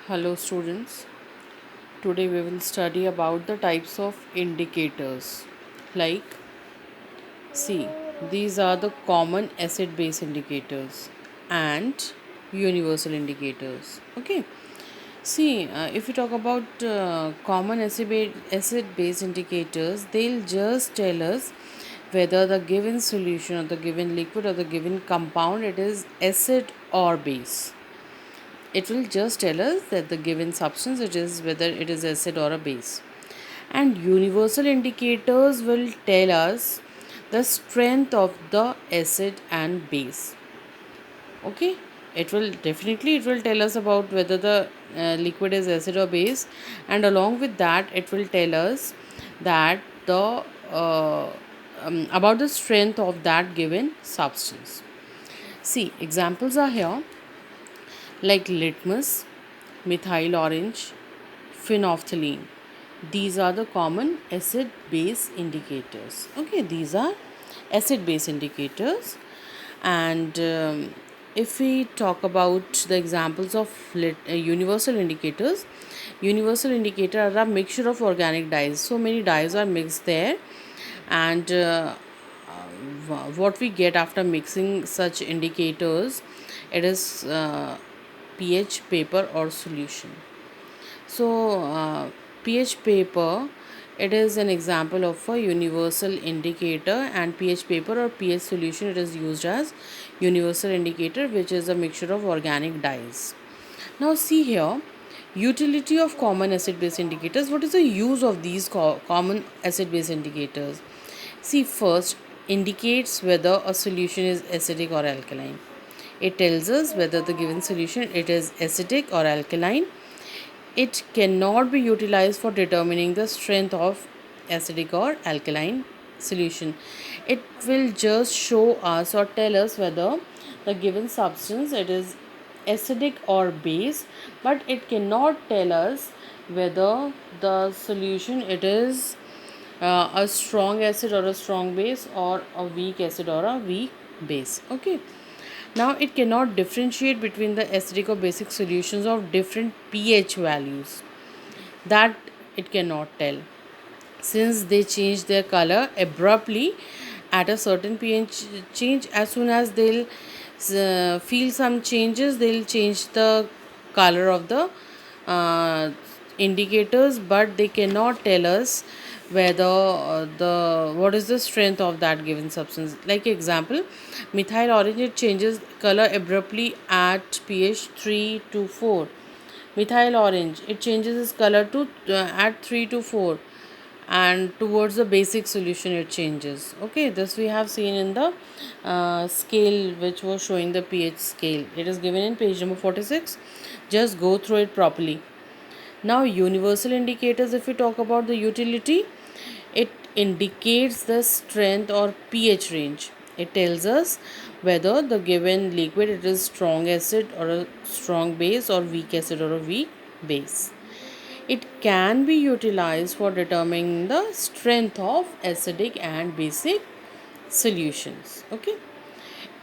Hello students. Today we will study about the types of indicators. Like, see, these are the common acid base indicators and universal indicators. Okay. See, if you talk about common acid base indicators, they'll just tell us whether the given solution or the given liquid or the given compound it is acid or base. It will just tell us that the given substance it is whether it is acid or a base. And universal indicators will tell us the strength of the acid and base. Okay, it will tell us about whether the liquid is acid or base, and along with that it will tell us that the about the strength of that given substance. See, examples are here, like litmus, methyl orange, phenolphthalein. These are the common acid base indicators. Okay, these are acid base indicators. And if we talk about the examples of universal indicators, universal indicators are a mixture of organic dyes. So many dyes are mixed there, and what we get after mixing such indicators, it is pH, paper, or solution. So, pH paper, it is an example of a universal indicator, and pH paper or pH solution it is used as universal indicator, which is a mixture of organic dyes. Now, see here, utility of common acid base indicators. What is the use of these common acid base indicators? See, first, indicates whether a solution is acidic or alkaline. It tells us whether the given solution it is acidic or alkaline. It cannot be utilized for determining the strength of acidic or alkaline solution. It will just show us or tell us whether the given substance it is acidic or base, but it cannot tell us whether the solution it is a strong acid or a strong base, or a weak acid or a weak base. Okay, now it cannot differentiate between the acidic or basic solutions of different pH values. That it cannot tell, since they change their color abruptly at a certain pH change. As soon as they'll feel some changes, they'll change the color of the indicators, but they cannot tell us whether the what is the strength of that given substance. Like example, methyl orange, it changes color abruptly at pH 3 to 4. Methyl orange, it changes its color to at 3 to 4, and towards the basic solution it changes. Okay, this we have seen in the scale which was showing the pH scale. It is given in page number 46. Just go through it properly. Now, universal indicators, if we talk about the utility, it indicates the strength or pH range. It tells us whether the given liquid it is strong acid or a strong base, or weak acid or a weak base. It can be utilized for determining the strength of acidic and basic solutions. Okay,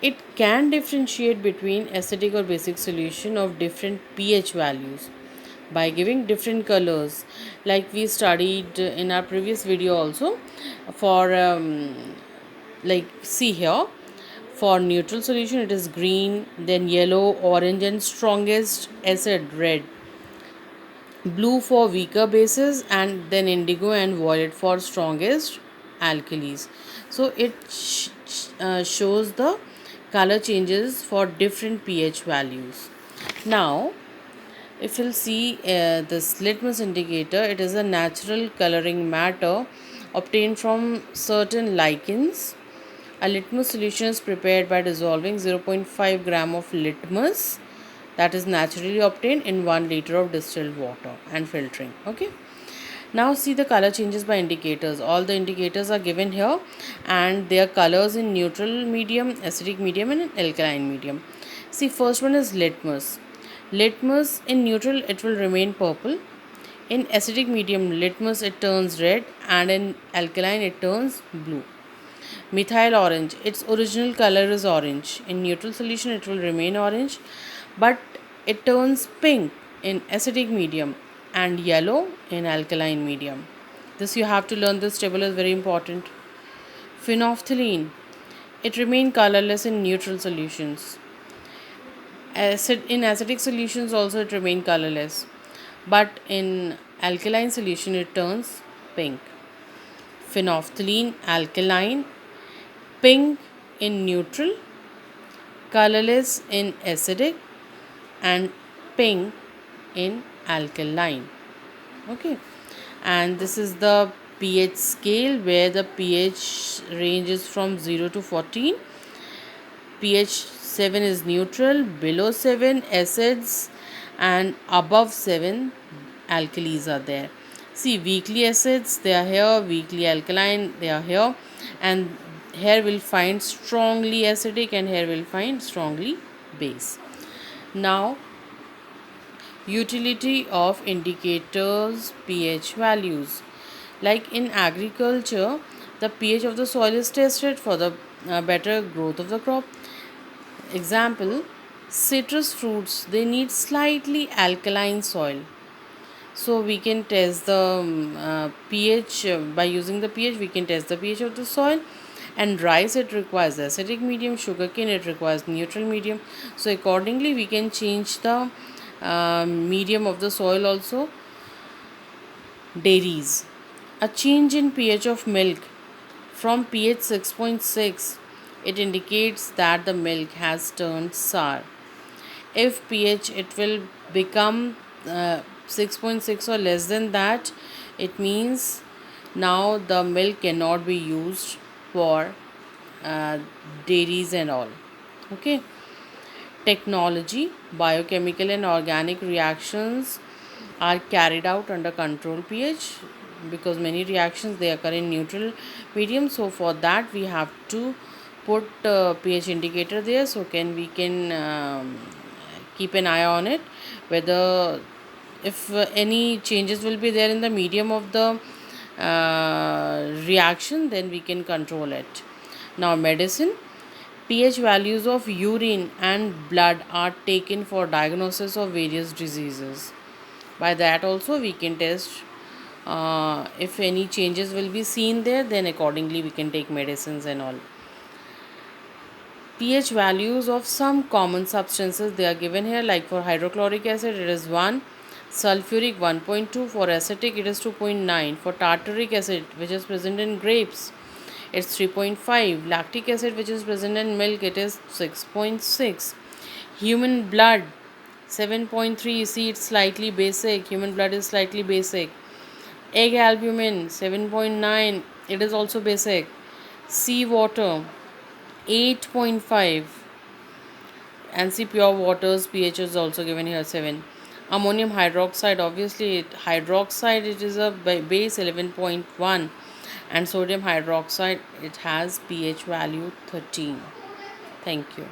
it can differentiate between acidic or basic solution of different pH values by giving different colors, like we studied in our previous video also. For like, see here, for neutral solution it is green, then yellow, orange, and strongest acid red, blue for weaker bases, and then indigo and violet for strongest alkalis. So it shows the color changes for different pH values. Now, if you'll see this litmus indicator, it is a natural coloring matter obtained from certain lichens. A litmus solution is prepared by dissolving 0.5 gram of litmus, that is naturally obtained, in 1 liter of distilled water and filtering. Okay, now see the color changes by indicators. All the indicators are given here, and their colors in neutral medium, acidic medium, and alkaline medium. See, first one is litmus. Litmus in neutral it will remain purple. In acidic medium litmus it turns red, and in alkaline it turns blue. Methyl orange, its original color is orange. In neutral solution it will remain orange, but it turns pink in acidic medium and yellow in alkaline medium. This you have to learn. This table is very important. Phenolphthalein, it remains colorless in neutral solutions. In acidic solutions also it remains colorless, but in alkaline solution it turns pink. Phenolphthalein alkaline, pink in neutral, colorless in acidic, and pink in alkaline. Okay, and this is the pH scale where the pH ranges from 0 to 14. pH 7 is neutral, below 7 acids, and above 7 alkalis are there. See, weakly acids they are here, weakly alkaline they are here, and here we'll find strongly acidic and here we'll find strongly base. Now, utility of indicators pH values. Like in agriculture, the pH of the soil is tested for the better growth of the crop. Example, citrus fruits they need slightly alkaline soil. So we can test the pH by using the pH. We can test the pH of the soil. And rice it requires acidic medium, sugarcane it requires neutral medium. So accordingly we can change the medium of the soil also. Dairies, a change in pH of milk from pH 6.6, it indicates that the milk has turned sour. If pH it will become 6.6 or less than that, it means now the milk cannot be used for uh, dairies and all. Okay. Technology, biochemical and organic reactions are carried out under control pH, because many reactions they occur in neutral medium. So for that we have to put pH indicator there, so we can keep an eye on it whether if any changes will be there in the medium of the reaction, then we can control it. Now medicine, pH values of urine and blood are taken for diagnosis of various diseases. By that also we can test if any changes will be seen there, then accordingly we can take medicines and all. pH values of some common substances they are given here, like for hydrochloric acid it is 1, sulfuric 1.2, for acetic it is 2.9, for tartaric acid which is present in grapes it's 3.5, lactic acid which is present in milk it is 6.6, human blood 7.3. See, it's slightly basic. Human blood is slightly basic. Egg albumin 7.9, it is also basic. Sea water 8.5, and see pure water's pH is also given here 7. Ammonium hydroxide, obviously hydroxide it is a base 11.1, and sodium hydroxide it has pH value 13. Thank you.